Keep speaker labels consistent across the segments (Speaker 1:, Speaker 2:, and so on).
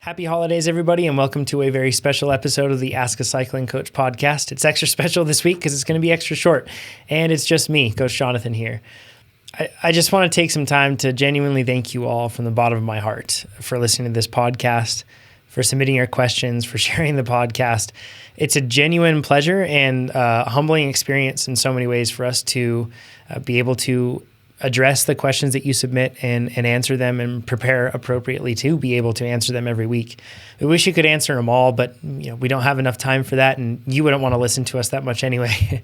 Speaker 1: Happy holidays, everybody, and welcome to a very special episode of the Ask a Cycling Coach podcast. It's extra special this week because it's going to be extra short, and it's just me, Coach Jonathan, here. I just want to take some time to genuinely thank you all from the bottom of my heart for listening to this podcast, for submitting your questions, for sharing the podcast. It's a genuine pleasure and humbling experience in so many ways for us to be able to address the questions that you submit and answer them and prepare appropriately to be able to answer them every week. We wish you could answer them all, but we don't have enough time for that, and you wouldn't want to listen to us that much anyway.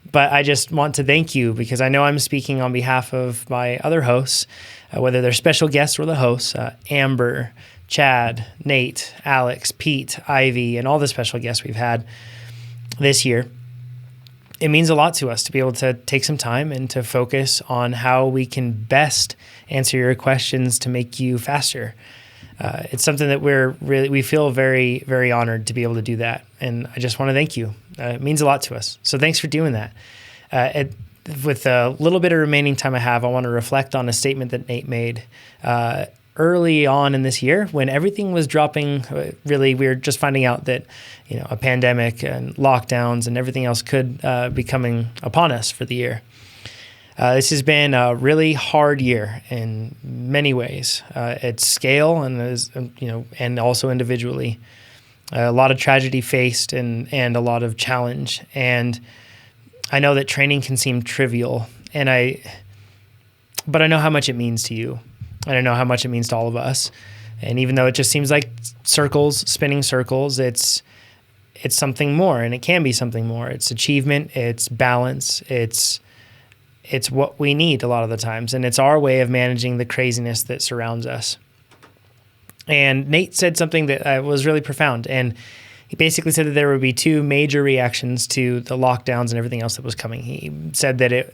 Speaker 1: But I just want to thank you because I know I'm speaking on behalf of my other hosts, whether they're special guests or the hosts, Amber, Chad, Nate, Alex, Pete, Ivy, and all the special guests we've had this year. It means a lot to us to be able to take some time and to focus on how we can best answer your questions to make you faster. It's something that we feel very, very honored to be able to do that. And I just want to thank you. It means a lot to us. So thanks for doing that. With a little bit of remaining time I have, I want to reflect on a statement that Nate made early on in this year when everything was dropping. Really, we were just finding out that a pandemic and lockdowns and everything else could be coming upon us for the year. This has been a really hard year in many ways, at scale and also individually. A lot of tragedy faced and a lot of challenge. And I know that training can seem trivial, but I know how much it means to you. And I know how much it means to all of us. And even though it just seems like spinning circles, it's something more, and it can be something more. It's achievement, it's balance, it's what we need a lot of the times, and it's our way of managing the craziness that surrounds us. And Nate said something that was really profound, and he basically said that there would be two major reactions to the lockdowns and everything else that was coming. He said that it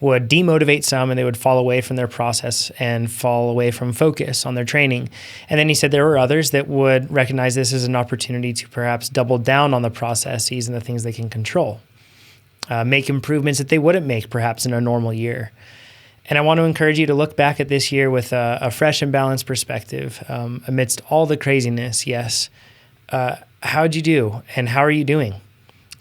Speaker 1: would demotivate some and they would fall away from their process and fall away from focus on their training. And then he said there were others that would recognize this as an opportunity to perhaps double down on the processes and the things they can control, make improvements that they wouldn't make perhaps in a normal year. And I want to encourage you to look back at this year with a fresh and balanced perspective amidst all the craziness. Yes. How'd you do and how are you doing?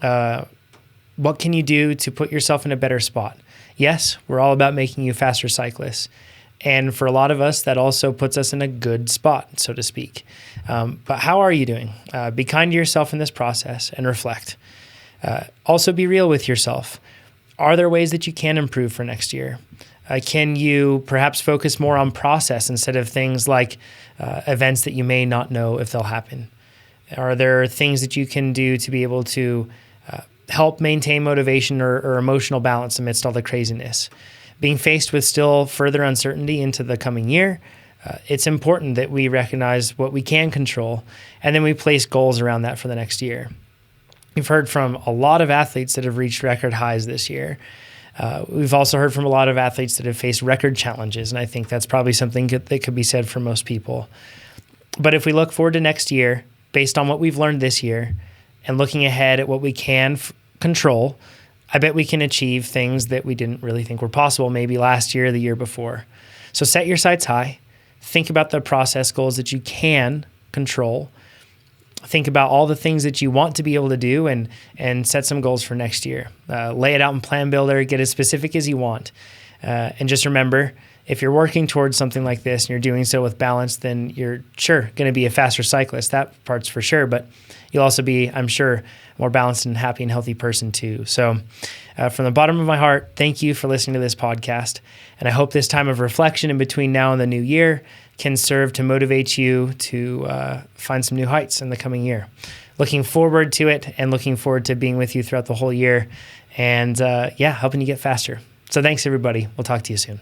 Speaker 1: What can you do to put yourself in a better spot? Yes, we're all about making you faster cyclists. And for a lot of us, that also puts us in a good spot, so to speak. But how are you doing? Be kind to yourself in this process and reflect. Also be real with yourself. Are there ways that you can improve for next year? Can you perhaps focus more on process instead of things like events that you may not know if they'll happen? Are there things that you can do to be able to help maintain motivation or emotional balance amidst all the craziness? Being faced with still further uncertainty into the coming year, it's important that we recognize what we can control, and then we place goals around that for the next year. We've heard from a lot of athletes that have reached record highs this year. We've also heard from a lot of athletes that have faced record challenges, and I think that's probably something that could be said for most people. But if we look forward to next year, based on what we've learned this year, and looking ahead at what we can control, I bet we can achieve things that we didn't really think were possible maybe last year or the year before. So set your sights high. Think about the process goals that you can control. Think about all the things that you want to be able to do and set some goals for next year. Lay it out in Plan Builder, get as specific as you want. And just remember, if you're working towards something like this and you're doing so with balance, then you're sure going to be a faster cyclist. That part's for sure, but you'll also be, I'm sure, a more balanced and happy and healthy person too. So from the bottom of my heart, thank you for listening to this podcast. And I hope this time of reflection in between now and the new year can serve to motivate you to find some new heights in the coming year. Looking forward to it and looking forward to being with you throughout the whole year and helping you get faster. So thanks, everybody. We'll talk to you soon.